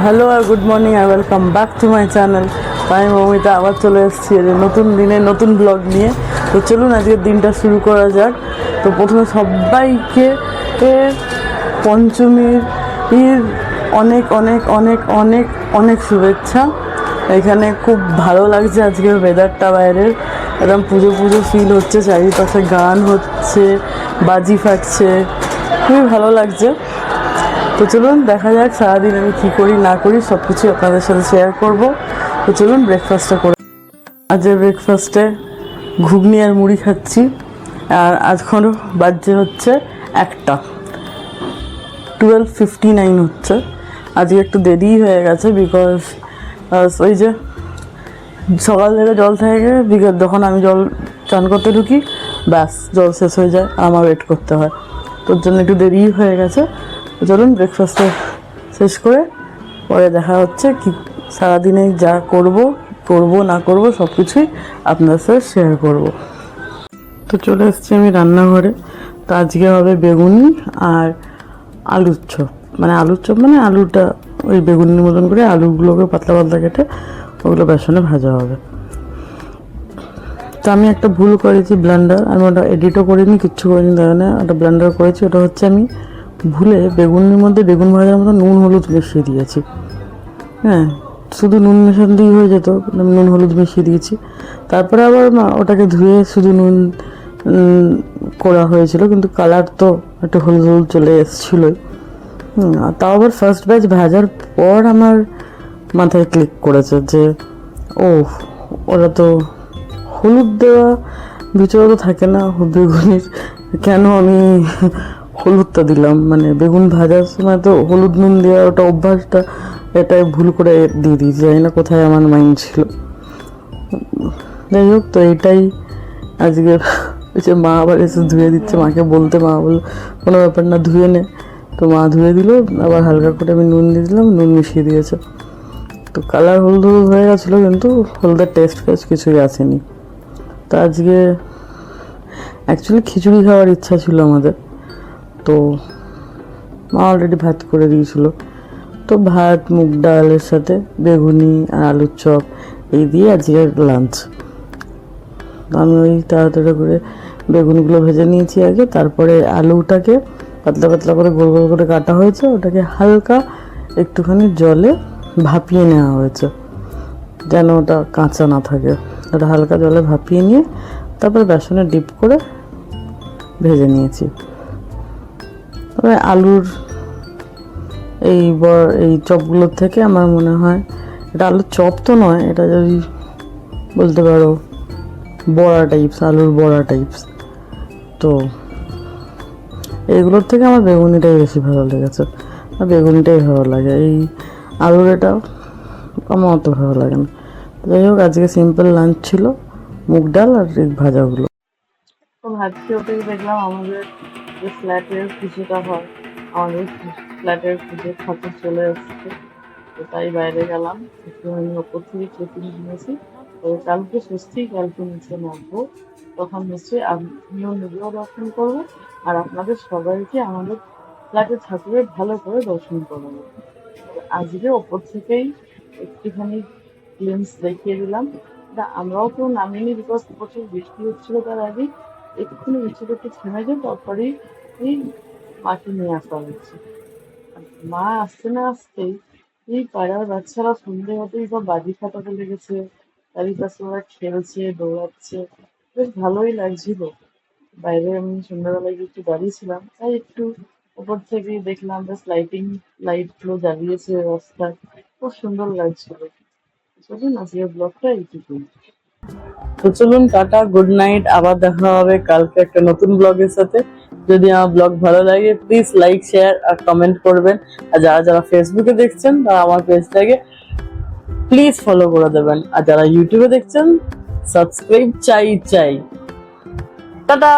Hello আর good morning আর welcome back to my channel. আমি মৌমিতা আবার চলে এসেছি নতুন দিনে নতুন ব্লগ নিয়ে। তো চলুন আজকের দিনটা শুরু করা যাক। তো প্রথমে সবাইকে পঞ্চমীর অনেক অনেক অনেক অনেক অনেক শুভেচ্ছা। এখানে খুব ভালো লাগছে আজকের ওয়েদারটা, বাইরের একদম পুজো পুজো ফিল হচ্ছে, চারিপাশে গান হচ্ছে, বাজি ফাটছে, খুবই ভালো লাগছে। তো চলুন দেখা যাক সারাদিন আমি কী করি না করি সব কিছু আপনাদের সাথে শেয়ার করব। তো চলুন ব্রেকফাস্টটা করে। আজকের ব্রেকফাস্টে ঘুগনি আর মুড়ি খাচ্ছি। আর এখনও বাজছে হচ্ছে 12:59 হচ্ছে। আজকে একটু দেরিই হয়ে গেছে বিকজ ওই যে সকাল থেকে জল থেকে বিকেল যখন আমি জল চান করতে ঢুকি ব্যাস জল শেষ হয়ে যায়, আমার ওয়েট করতে হয়। তোর জন্য একটু দেরিই হয়ে গেছে। চলুন ব্রেকফাস্টটা শেষ করে পরে দেখা হচ্ছে কি সারাদিনে যা করব না করব সব কিছুই আপনার সাথে শেয়ার করব। তো চলে এসেছি আমি রান্নাঘরে। তো আজকে হবে বেগুনি আর আলুর চপ, মানে আলুটা ওই বেগুনির মতন করে আলুগুলোকে পাতলা পাতলা কেটে ওগুলো বেসনে ভাজা হবে। তো আমি একটা ভুল করেছি, ব্লেন্ডার, আমি ওটা এডিটও করিনি, কিচ্ছু করিনি, তাই না একটা ব্লেন্ডার করেছি। ওটা হচ্ছে আমি ভুলে বেগুনের মধ্যে বেগুন ভাজার মতো নুন হলুদ মিশিয়ে দিয়েছি। হ্যাঁ, শুধু নুন মেশাতেই হয়ে যেত, নুন হলুদ মিশিয়ে দিয়েছি। তারপরে আবার ওটাকে ধুয়ে শুধু নুন করা হয়েছিল, কিন্তু কালার তো একটু হলুদ হলুদ চলে এসেছিলোই। তাও আবার ফার্স্ট ব্যাচ ভাজার পর আমার মাথায় ক্লিক করেছে যে ওরা তো হলুদ দেওয়া ভিতরে তো থাকে না বেগুনির, কেন আমি হলুদটা দিলাম, মানে বেগুন ভাজার সময় তো হলুদ নুন দেওয়া ওটা অভ্যাসটা, এটাই ভুল করে দিয়ে দিয়েছি, জানি না কোথায় আমার মাইন্ড ছিল। যাই হোক, তো এইটাই আজকে যে মা আবার এসে ধুয়ে দিচ্ছে, মাকে বলতে মা বললো কোনো ব্যাপার না ধুয়ে নে। তো মা ধুয়ে দিল, আবার হালকা করে আমি নুন দিয়ে দিলাম, নুন মিশিয়ে দিয়েছে। তো কালার হলুদ হলুদ হয়ে গেছিলো, কিন্তু হলুদের টেস্ট ফেস্ট কিছুই আসেনি। তো আজকে অ্যাকচুয়ালি খিচুড়ি খাওয়ার ইচ্ছা ছিল আমাদের, তো মা অলরেডি ভাত করে দিয়েছিল। তো ভাত মুগ ডালের সাথে বেগুনি আর আলুর চপ এই দিয়ে আজকে লাঞ্চ। আমি ওই তাড়াতাড়ি করে বেগুনগুলো ভেজে নিয়েছি আগে, তারপরে আলুটাকে পাতলা পাতলা করে গোল গোল করে কাটা হয়েছে, ওটাকে হালকা একটুখানি জলে ভাপিয়ে নেওয়া হয়েছে যেন ওটা কাঁচা না থাকে। ওটা হালকা জলে ভাপিয়ে নিয়ে তারপরে বেসনে ডিপ করে ভেজে নিয়েছি। তবে আলুর এই চপগুলোর থেকে আমার মনে হয় এটা আলুর চপ তো নয়, এটা যদি বলতে পারো বড়া টাইপস, আলুর বড়া টাইপস। তো এইগুলোর থেকে আমার বেগুনিটাই বেশি ভালো লেগেছে, আর বেগুনিটাই ভালো লাগে, এই আলুর এটা আমার অত ভালো লাগে না। যাই হোক, আজকে সিম্পল লাঞ্চ ছিল, মুগ ডাল আর এই ভাজাগুলো। তো ভাবছি ওটাই দেখলাম আমাদের যে ফ্ল্যাটের পুজোটা হয়, আমাদের ফ্ল্যাটের পুজোর ঠাকুর চলে এসছে। তো তাই বাইরে গেলাম, একটুখানি ওপর থেকে চেকিং নিয়েছি। তবে কালকে কালকে নিচে নামবো, তখন নিশ্চয়ই আমিও নিজেও দর্শন করবো আর আপনাদের সবাইকে আমাদের ফ্ল্যাটের ঠাকুরের ভালো করে দর্শন করাবো। আজকে ওপর থেকেই একটুখানি গ্লিম্পস দেখিয়ে দিলাম। আমরাও কেউ নামিনি বিকজ প্রচুর বৃষ্টি হচ্ছিল, তার আগে একটুখানি বৃষ্টিটা একটু থেমে যায়, তারপরেই এই মাকে নিয়ে আসা হচ্ছে। মা আসতে না আসতেই এই পাড়ার বাচ্চারা সন্ধ্যে হতেই সব বাজি ফাটাতে লেগেছে, চারিপাশে ওরা খেলছে দৌড়াচ্ছে, বেশ ভালোই লাগছিল। বাইরে আমি সন্ধ্যাবেলায় একটু দাঁড়িয়েছিলাম, তাই একটু উপর থেকে দেখলাম বেশ লাইট গুলো জ্বালিয়েছে রাস্তায়, খুব সুন্দর লাগছিল। চলুন আজকের ব্লগটা এইটুকুই। তো চলুন টাটা, গুড নাইট, আবার দেখা হবে কালকে একটা নতুন ব্লগের সাথে। যদি আমার ব্লগ ভালো লাগে প্লিজ লাইক শেয়ার আর কমেন্ট করবেন, আর যারা যারা ফেসবুকে দেখছেন তারা আমার পেজটাকে প্লিজ ফলো করে দেবেন, আর যারা ইউটিউবে দেখছেন সাবস্ক্রাইব চাই। টাটা।